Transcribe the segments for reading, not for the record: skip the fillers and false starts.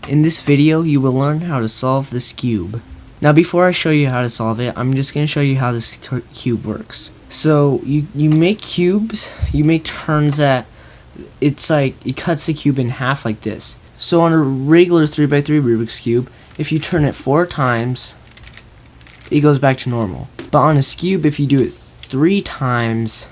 In this video, you will learn how to solve the skewb. Now before I show you how to solve it, I'm just going to show you how this cube works. So you make cubes, you make turns that it's like it cuts the cube in half like this. So on a regular 3x3 Rubik's Cube, if you turn it 4 times, it goes back to normal. But on a skewb, if you do it 3 times,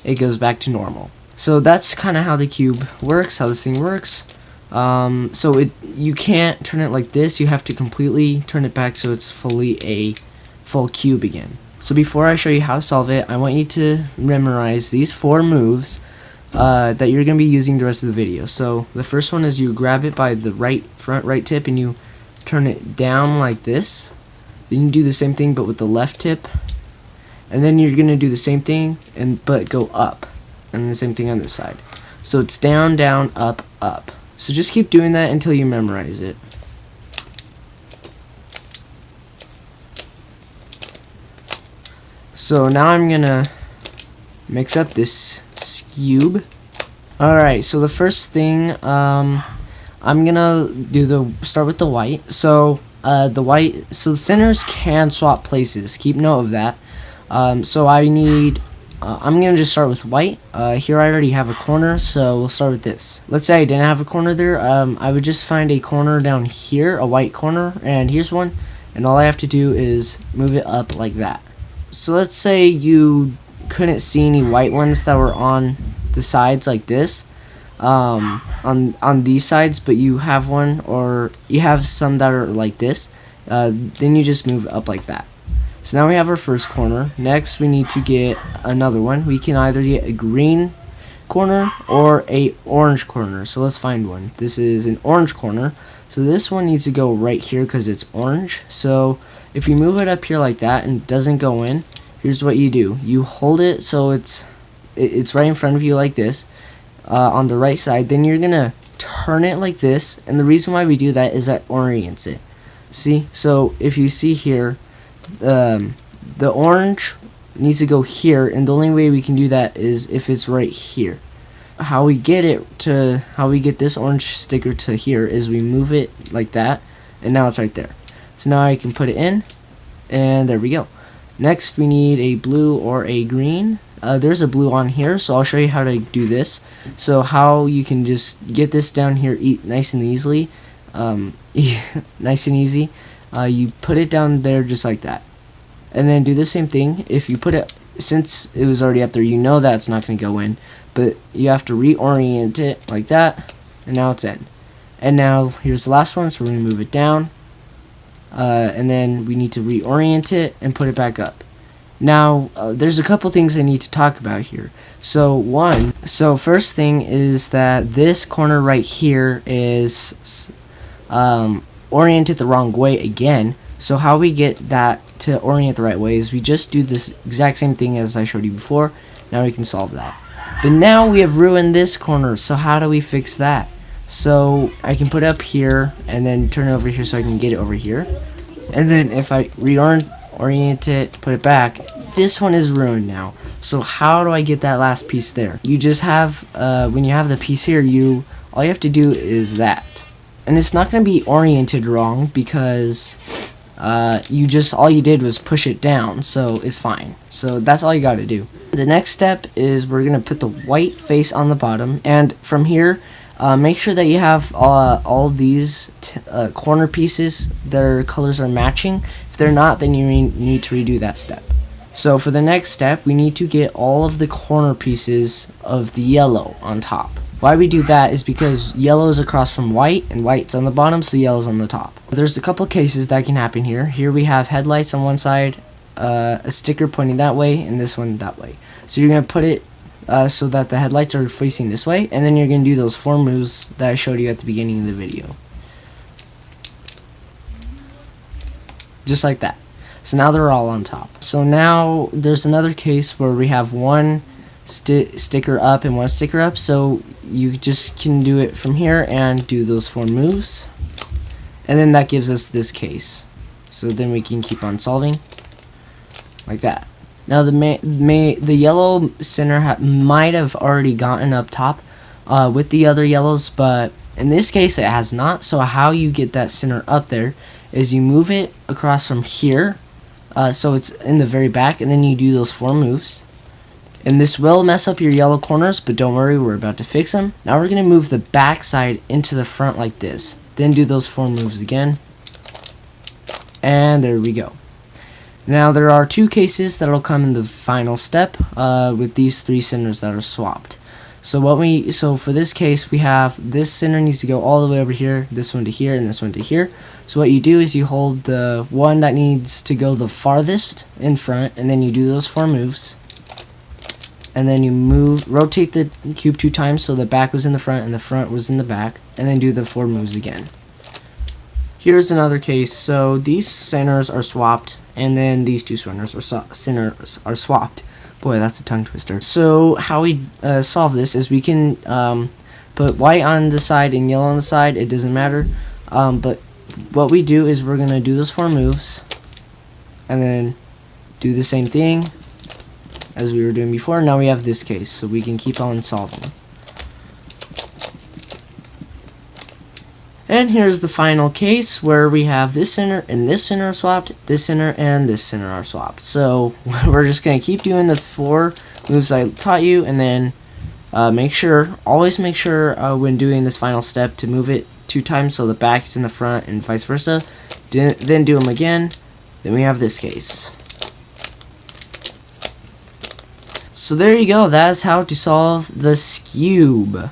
it goes back to normal. So that's kind of how the cube works, how this thing works. You can't turn it like this, you have to completely turn it back so it's fully a full cube again. So before I show you how to solve it, I want you to memorize these 4 moves that you're going to be using the rest of the video. So the first one is you grab it by the front right tip and you turn it down like this. Then you do the same thing but with the left tip. And then you're going to do the same thing but go up. And the same thing on this side. So it's down, down, up, up. So just keep doing that until you memorize it. So now I'm gonna mix up this skewb. Alright, so the first thing I'm gonna start with the white. So the centers can swap places. Keep note of that. So I'm gonna just start with white. Here I already have a corner, so we'll start with this. Let's say I didn't have a corner there. I would just find a corner down here, a white corner, and here's one. And all I have to do is move it up like that. So let's say you couldn't see any white ones that were on the sides like this, on these sides, but you have one, or you have some that are like this. Then you just move it up like that. So now we have our first corner. Next we need to get another one. We can either get a green corner or a orange corner. So let's find one. This is an orange corner. So this one needs to go right here because it's orange. So if you move it up here like that and it doesn't go in, here's what you do. You hold it so it's right in front of you like this, on the right side. Then you're gonna turn it like this, and the reason why we do that is that orients it. See? So if you see here, the orange needs to go here, and the only way we can do that is if it's right here. How we get this orange sticker to here is we move it like that, and now it's right there. So now I can put it in, and there we go. Next we need a blue or a green. There's a blue on here, so I'll show you how to do this. So how you can just get this down here nice and easily, nice and easy. You put it down there just like that, and then do the same thing. If you put it, since it was already up there, you know that's not going to go in, but you have to reorient it like that, and now it's in. And now here's the last one, so we're going to move it down, and then we need to reorient it and put it back up. Now there's a couple things I need to talk about here. So first thing is that this corner right here is oriented the wrong way again. So how we get that to orient the right way is we just do this exact same thing as I showed you before. Now we can solve that. But now we have ruined this corner, so how do we fix that? So I can put it up here and then turn it over here so I can get it over here. And then if I reorient it, put it back, this one is ruined now. So how do I get that last piece there? You just have, when you have the piece here, all you have to do is that. And it's not going to be oriented wrong because all you did was push it down, so it's fine. So that's all you got to do. The next step is we're going to put the white face on the bottom, and from here, make sure that you have all these corner pieces, their colors are matching. If they're not, then you need to redo that step. So for the next step, we need to get all of the corner pieces of the yellow on top. Why we do that is because yellow is across from white, and white's on the bottom, so yellow's on the top. There's a couple cases that can happen here. Here we have headlights on one side, a sticker pointing that way, and this one that way. So you're going to put it so that the headlights are facing this way, and then you're going to do those 4 moves that I showed you at the beginning of the video. Just like that. So now they're all on top. So now there's another case where we have one sticker up and one sticker up, so you just can do it from here and do those 4 moves, and then that gives us this case. So then we can keep on solving like that. Now the yellow center might have already gotten up top with the other yellows, but In this case, it has not. So how you get that center up there is you move it across from here, so it's in the very back, and then you do those 4 moves. And this will mess up your yellow corners, but don't worry, we're about to fix them. Now we're going to move the back side into the front like this. Then do those 4 moves again. And there we go. Now there are 2 cases that'll come in the final step with these 3 centers that are swapped. So for this case, we have this center needs to go all the way over here, this one to here, and this one to here. So what you do is you hold the one that needs to go the farthest in front, and then you do those 4 moves. And then you rotate the cube 2 times so the back was in the front and the front was in the back, and then do the 4 moves again. Here's another case. So these centers are swapped, and then these 2 centers are swapped. Boy, that's a tongue twister. So how we solve this is we can put white on the side and yellow on the side. It doesn't matter. But what we do is we're gonna do those 4 moves, and then do the same thing as we were doing before. Now we have this case, so we can keep on solving. And here's the final case where we have this center and this center are swapped, this center and this center are swapped. So we're just going to keep doing the 4 moves I taught you, and then always make sure when doing this final step to move it 2 times so the back is in the front and vice versa. Then do them again. Then we have this case. So there you go. That is how to solve the skewb.